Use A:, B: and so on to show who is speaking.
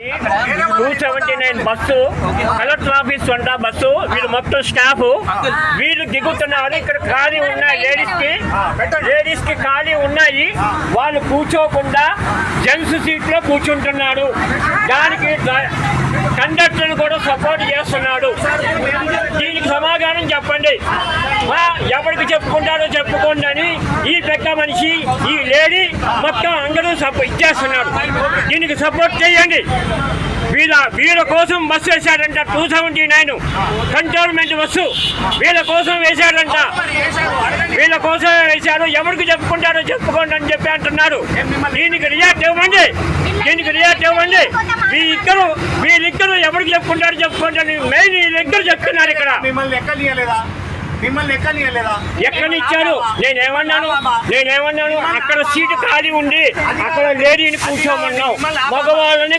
A: 279 bus collector office వంట bus వీళ్ళు మొత్తం స్టాఫ్ వీళ్ళు దిగుతున్నారు. ఇక్కడ ఖాళీ ఉన్నాయి లేడీస్ కి ఖాళీ ఉన్నాయి. వాళ్ళు కూర్చోకుండా జెంట్స్ సీట్ లో కూర్చుంటున్నారు. దానికి కండక్టర్ కూడా సపోర్ట్ చేస్తున్నాడు. దీనికి సమాధానం చెప్పండి. ఎవరికి చెప్పుకుంటారో చెప్పుకోండి అని ఈ పెద్ద మనిషి ఈ లేడీ మొత్తం అందరూ ఇచ్చేస్తున్నారు. దీనికి సపోర్ట్ చేయండి. వీళ్ళ కోసం బస్సు వేశారంట. 279 కంటోన్మెంట్ బస్సు వీళ్ళ కోసం వేశారంట. వీళ్ళ కోసం వేశారు. ఎవరికి చెప్పుకుంటారో చెప్పుకోండి అని చెప్పి అంటున్నారు. దీనికి రియాక్ట్ ఇవ్వండి. వీళ్ళిద్దరు ఎవరికి చెప్పుకుంటారో చెప్పుకోండి అని మెయిన్ వీళ్ళిద్దరు చెప్తున్నారు. ఇక్కడ
B: మిమ్మల్ని
A: ఎక్కడిచ్చారు? నేనేమన్నాను అక్కడ సీటు ఖాళీ ఉంది, అక్కడ లేడీని కూర్చోమన్నావు. మగవాళ్ళని